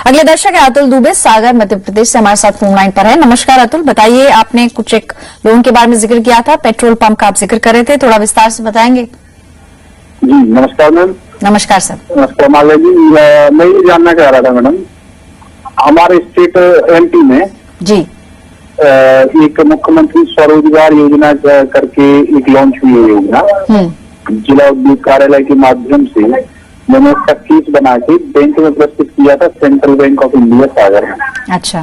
अगले दर्शक है अतुल दुबे, सागर मध्य प्रदेश से हमारे साथ फोन लाइन पर है। नमस्कार अतुल, बताइए, आपने कुछ एक लोन के बारे में जिक्र किया था, पेट्रोल पंप का आप जिक्र कर रहे थे, थोड़ा विस्तार से बताएंगे? जी नमस्कार मैम। नमस्कार सर। नमस्कार माला जी, मैं ये जानना चाह रहा था मैडम, हमारे स्टेट एमपी में जी एक मुख्यमंत्री स्वरोजगार योजना करके एक लॉन्च हुई है योजना, जिला उद्योग कार्यालय के माध्यम से मैंने उसका केस बना के बैंक में प्रस्तुत किया था, सेंट्रल बैंक ऑफ इंडिया सागर में। अच्छा।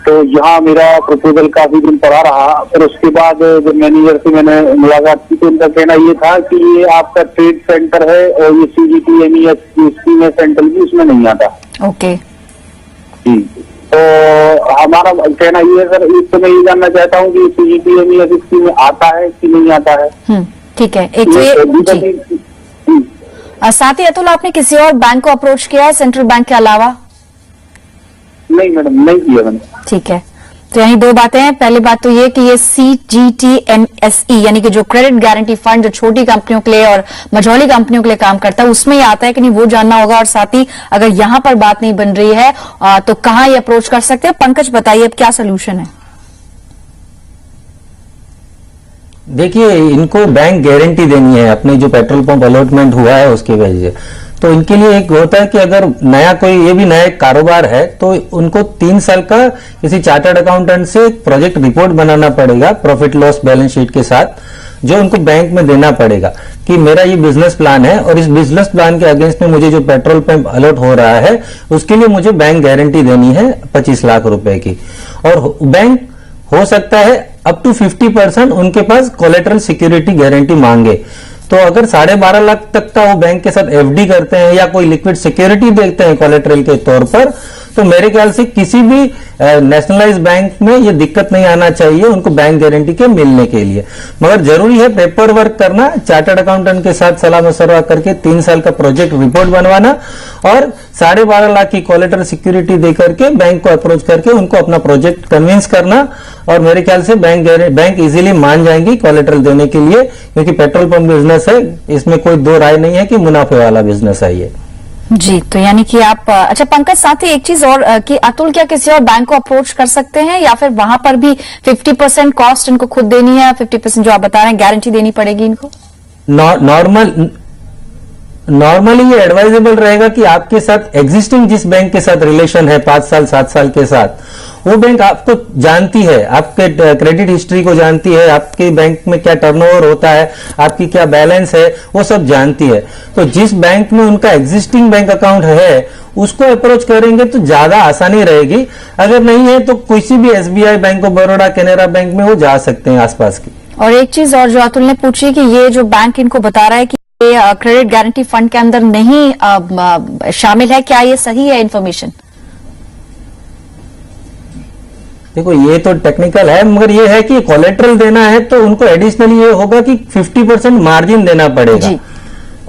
तो यहाँ मेरा प्रपोजल काफी दिन पड़ा रहा, फिर उसके बाद जब मैनेजर से मैंने मुलाकात की तो उनका कहना ये था कि ये आपका ट्रेड सेंटर है और ये CGTMES में सेंट्रल भी उसमें नहीं आता। ओके जी, तो हमारा कहना ये है सर, एक तो मैं ये जानना चाहता हूँ कि CGTMES में आता है कि नहीं आता है। ठीक है। एक साथ ही अतुल, आपने किसी और बैंक को अप्रोच किया है सेंट्रल बैंक के अलावा? नहीं मैडम, नहीं किया मैंने। ठीक है, तो यानी दो बातें हैं। पहली बात तो ये कि ये CGTMSE यानी कि जो क्रेडिट गारंटी फंड जो छोटी कंपनियों के लिए और मझौली कंपनियों के लिए काम करता है, उसमें ही आता है कि नहीं, वो जानना होगा। और साथ ही अगर यहां पर बात नहीं बन रही है तो कहां ये अप्रोच कर सकते हैं? पंकज बताइए, अब क्या सोल्यूशन है? देखिए, इनको बैंक गारंटी देनी है अपने जो पेट्रोल पंप अलॉटमेंट हुआ है उसके वजह से। तो इनके लिए एक होता है कि अगर नया कोई ये भी नया कारोबार है तो उनको 3 साल का किसी चार्टर्ड अकाउंटेंट से प्रोजेक्ट रिपोर्ट बनाना पड़ेगा प्रॉफिट लॉस बैलेंस शीट के साथ, जो उनको बैंक में देना पड़ेगा कि मेरा ये बिजनेस प्लान है और इस बिजनेस प्लान के अगेंस्ट में मुझे जो पेट्रोल पंप अलॉट हो रहा है उसके लिए मुझे बैंक गारंटी देनी है 25 लाख रुपए की। और बैंक हो सकता है अप टू 50% उनके पास कोलेटरल सिक्योरिटी गारंटी मांगे। तो अगर 12.5 लाख तक का वो बैंक के साथ FD करते हैं या कोई लिक्विड सिक्योरिटी देखते हैं कोलेटरल के तौर पर, तो मेरे ख्याल से किसी भी नेशनलाइज बैंक में ये दिक्कत नहीं आना चाहिए उनको बैंक गारंटी के मिलने के लिए। मगर जरूरी है पेपर वर्क करना, चार्टर्ड अकाउंटेंट के साथ सलाह मशवरा करके 3 साल का प्रोजेक्ट रिपोर्ट बनवाना और 12.5 लाख की कोलेटरल सिक्योरिटी देकर के बैंक को अप्रोच करके उनको अपना प्रोजेक्ट कन्विंस करना। और मेरे ख्याल से बैंक इजीली मान जाएंगी कोलेटरल देने के लिए, क्योंकि पेट्रोल पंप बिजनेस है, इसमें कोई दो राय नहीं है कि मुनाफे वाला बिजनेस है ये। जी, तो यानी कि आप अच्छा पंकज, साथ ही एक चीज और कि अतुल क्या किसी और बैंक को अप्रोच कर सकते हैं या फिर वहां पर भी 50% कॉस्ट इनको खुद देनी है, 50% जो आप बता रहे हैं गारंटी देनी पड़ेगी इनको? नॉर्मली ये एडवाइजेबल रहेगा कि आपके साथ एग्जिस्टिंग जिस बैंक के साथ रिलेशन है 5 साल 7 साल के साथ, वो बैंक आपको जानती है, आपके क्रेडिट हिस्ट्री को जानती है, आपके बैंक में क्या टर्नओवर होता है, आपकी क्या बैलेंस है, वो सब जानती है। तो जिस बैंक में उनका एग्जिस्टिंग बैंक अकाउंट है उसको अप्रोच करेंगे तो ज्यादा आसानी रहेगी। अगर नहीं है तो किसी भी SBI, bank of Baroda, Canara bank में वो जा सकते हैं आसपास की। और एक चीज और जो अतुल ने पूछी कि ये जो बैंक इनको बता रहा है कि क्रेडिट गारंटी फंड के अंदर नहीं शामिल है, क्या ये सही है इन्फॉर्मेशन? देखो, ये तो टेक्निकल है, मगर ये है कि कोलेटरल देना है तो उनको एडिशनली ये होगा कि 50% मार्जिन देना पड़ेगा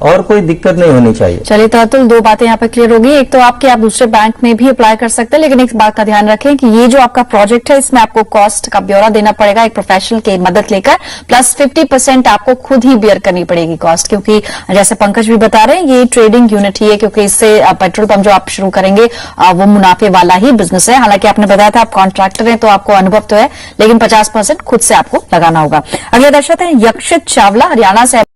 और कोई दिक्कत नहीं होनी चाहिए। चलिए, तो अतुल दो बातें यहाँ पे क्लियर होगी। एक तो आप दूसरे बैंक में भी अप्लाई कर सकते हैं, लेकिन एक बात का ध्यान रखें कि ये जो आपका प्रोजेक्ट है इसमें आपको कॉस्ट का ब्यौरा देना पड़ेगा एक प्रोफेशनल की मदद लेकर, प्लस 50% आपको खुद ही बियर करनी पड़ेगी कॉस्ट, क्योंकि जैसे पंकज भी बता रहे हैं ये ट्रेडिंग यूनिट ही है, क्योंकि इससे पेट्रोल पंप जो आप शुरू करेंगे वो मुनाफे वाला ही बिजनेस है। हालांकि आपने बताया था आप कॉन्ट्रैक्टर हैं तो आपको अनुभव तो है, लेकिन 50% खुद से आपको लगाना होगा। अगले दर्शक हैं यक्षित चावला, हरियाणा से।